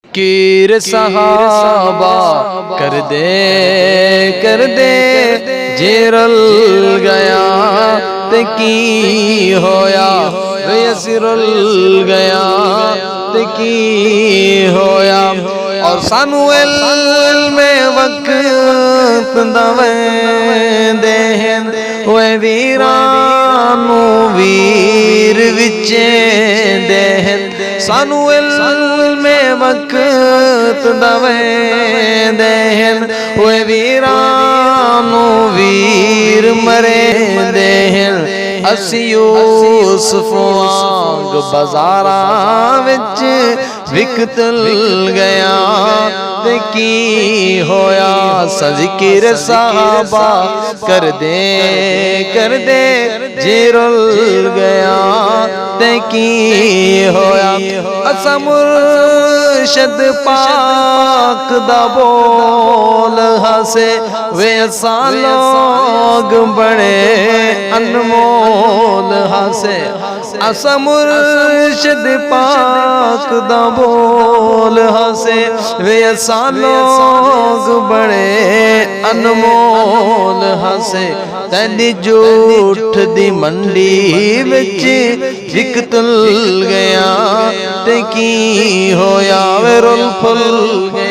कीर सहाबा कर दे जे रल गया ते की होया वे असी रल गया ते की होया। और सानू इल्मे वक्त दवेंदे वे वीरानू वीर विचे दे सानू इल्मे वक्त दवेंदे वे वीरानू वीर मरे दे असी यूसुफ वांग बाजारां विच विकतल गया ते की होया। ज़िक्र साहबा कर दे जे रुल गया ते की होया। असा मुर्शद पाक दा बोल हसे वे असा लोग बड़े अनमोल हसे। असा मुर्शद पाक दा बोल हसे वे असा लोग बड़े अनमोल हसे। तेरी झूठ दी मंडी विच विकतल गया ते की होया वे रुल फुल गया।